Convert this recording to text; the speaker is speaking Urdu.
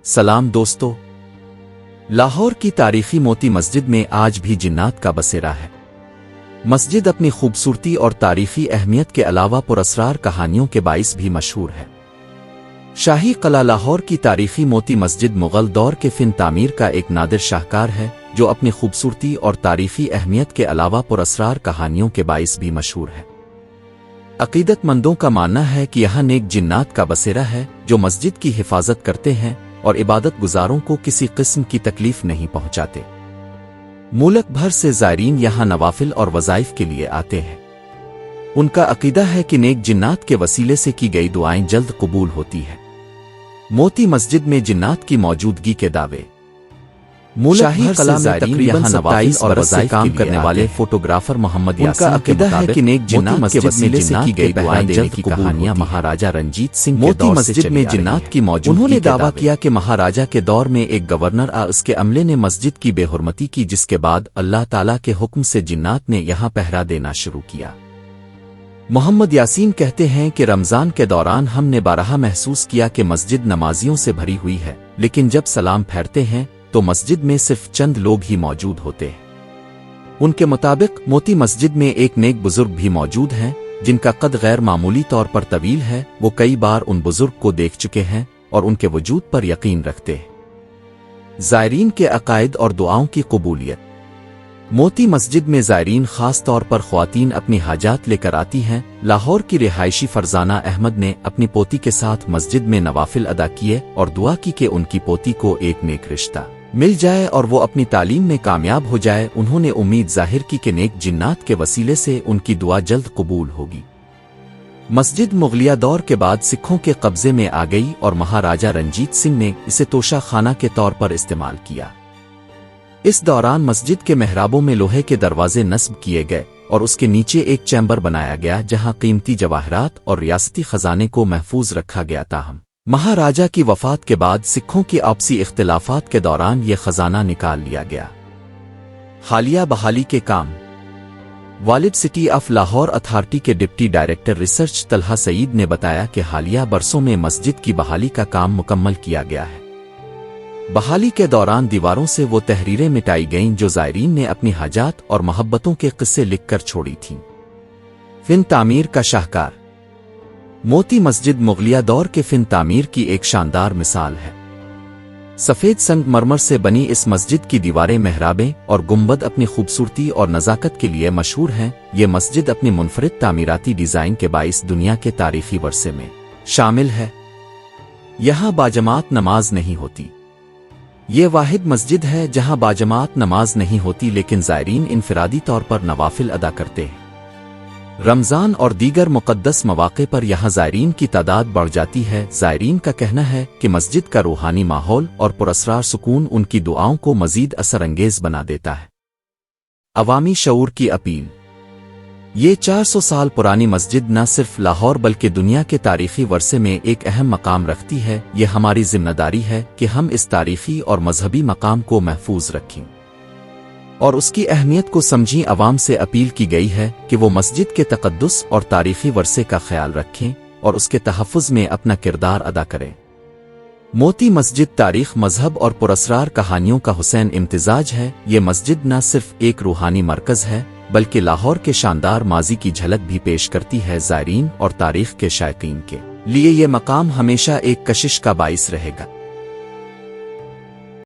سلام دوستو، لاہور کی تاریخی موتی مسجد میں آج بھی جنات کا بسیرا ہے۔ مسجد اپنی خوبصورتی اور تاریخی اہمیت کے علاوہ پراسرار کہانیوں کے باعث بھی مشہور ہے۔ شاہی قلعہ لاہور کی تاریخی موتی مسجد مغل دور کے فن تعمیر کا ایک نادر شاہکار ہے جو اپنی خوبصورتی اور تاریخی اہمیت کے علاوہ پراسرار کہانیوں کے باعث بھی مشہور ہے۔ عقیدت مندوں کا ماننا ہے کہ یہاں نیک جنات کا بسیرا ہے جو مسجد کی حفاظت کرتے ہیں اور عبادت گزاروں کو کسی قسم کی تکلیف نہیں پہنچاتے۔ ملک بھر سے زائرین یہاں نوافل اور وظائف کے لیے آتے ہیں۔ ان کا عقیدہ ہے کہ نیک جنات کے وسیلے سے کی گئی دعائیں جلد قبول ہوتی ہیں۔ موتی مسجد میں جنات کی موجودگی کے دعوے۔ شاہی قلعہ میں تقریباً 27 اور وظائف کام کرنے والے فوٹوگرافر محمد یاسین کا عقیدہ ہے کہ نیک جنات کے وسیلے سے کی گئی دعائیں جلد کی کہانیاں مہاراجہ رنجیت سنگھ کے دور سے چلی آ رہی ہیں۔ انہوں نے دعویٰ کیا کہ مہاراجہ کے دور میں ایک گورنر اس کے عملے نے مسجد کی بے حرمتی کی، جس کے بعد اللہ تعالیٰ کے حکم سے جنات نے یہاں پہرا دینا شروع کیا۔ محمد یاسین کہتے ہیں کہ رمضان کے دوران ہم نے بارہا محسوس کیا کہ مسجد نمازیوں سے بھری ہوئی ہے، لیکن جب سلام پھیرتے ہیں تو مسجد میں صرف چند لوگ ہی موجود ہوتے ہیں۔ ان کے مطابق موتی مسجد میں ایک نیک بزرگ بھی موجود ہیں جن کا قد غیر معمولی طور پر طویل ہے۔ وہ کئی بار ان بزرگ کو دیکھ چکے ہیں اور ان کے وجود پر یقین رکھتے ہیں۔ زائرین کے عقائد اور دعاؤں کی قبولیت۔ موتی مسجد میں زائرین خاص طور پر خواتین اپنی حاجات لے کر آتی ہیں۔ لاہور کی رہائشی فرزانہ احمد نے اپنی پوتی کے ساتھ مسجد میں نوافل ادا کیے اور دعا کی کہ ان کی پوتی کو ایک نیک رشتہ مل جائے اور وہ اپنی تعلیم میں کامیاب ہو جائے۔ انہوں نے امید ظاہر کی کہ نیک جنات کے وسیلے سے ان کی دعا جلد قبول ہوگی۔ مسجد مغلیہ دور کے بعد سکھوں کے قبضے میں آ گئی اور مہاراجہ رنجیت سنگھ نے اسے توشہ خانہ کے طور پر استعمال کیا۔ اس دوران مسجد کے محرابوں میں لوہے کے دروازے نصب کیے گئے اور اس کے نیچے ایک چیمبر بنایا گیا جہاں قیمتی جواہرات اور ریاستی خزانے کو محفوظ رکھا گیا۔ تاہم مہاراجہ کی وفات کے بعد سکھوں کی آپسی اختلافات کے دوران یہ خزانہ نکال لیا گیا۔ حالیہ بحالی کے کام۔ والد سٹی آف لاہور اتھارٹی کے ڈپٹی ڈائریکٹر ریسرچ طلحہ سعید نے بتایا کہ حالیہ برسوں میں مسجد کی بحالی کا کام مکمل کیا گیا ہے۔ بحالی کے دوران دیواروں سے وہ تحریریں مٹائی گئیں جو زائرین نے اپنی حاجات اور محبتوں کے قصے لکھ کر چھوڑی تھیں۔ فن تعمیر کا شاہکار۔ موتی مسجد مغلیہ دور کے فن تعمیر کی ایک شاندار مثال ہے۔ سفید سنگ مرمر سے بنی اس مسجد کی دیواریں، محرابیں اور گنبد اپنی خوبصورتی اور نزاکت کے لیے مشہور ہیں۔ یہ مسجد اپنی منفرد تعمیراتی ڈیزائن کے باعث دنیا کے تاریخی ورثے میں شامل ہے۔ یہاں باجماعت نماز نہیں ہوتی۔ یہ واحد مسجد ہے جہاں باجماعت نماز نہیں ہوتی، لیکن زائرین انفرادی طور پر نوافل ادا کرتے ہیں۔ رمضان اور دیگر مقدس مواقع پر یہاں زائرین کی تعداد بڑھ جاتی ہے۔ زائرین کا کہنا ہے کہ مسجد کا روحانی ماحول اور پراسرار سکون ان کی دعاؤں کو مزید اثر انگیز بنا دیتا ہے۔ عوامی شعور کی اپیل۔ یہ 400 سال پرانی مسجد نہ صرف لاہور بلکہ دنیا کے تاریخی ورثے میں ایک اہم مقام رکھتی ہے۔ یہ ہماری ذمہ داری ہے کہ ہم اس تاریخی اور مذہبی مقام کو محفوظ رکھیں اور اس کی اہمیت کو سمجھیں۔ عوام سے اپیل کی گئی ہے کہ وہ مسجد کے تقدس اور تاریخی ورثے کا خیال رکھیں اور اس کے تحفظ میں اپنا کردار ادا کریں۔ موتی مسجد تاریخ، مذہب اور پراسرار کہانیوں کا حسین امتزاج ہے۔ یہ مسجد نہ صرف ایک روحانی مرکز ہے بلکہ لاہور کے شاندار ماضی کی جھلک بھی پیش کرتی ہے۔ زائرین اور تاریخ کے شائقین کے لیے یہ مقام ہمیشہ ایک کشش کا باعث رہے گا۔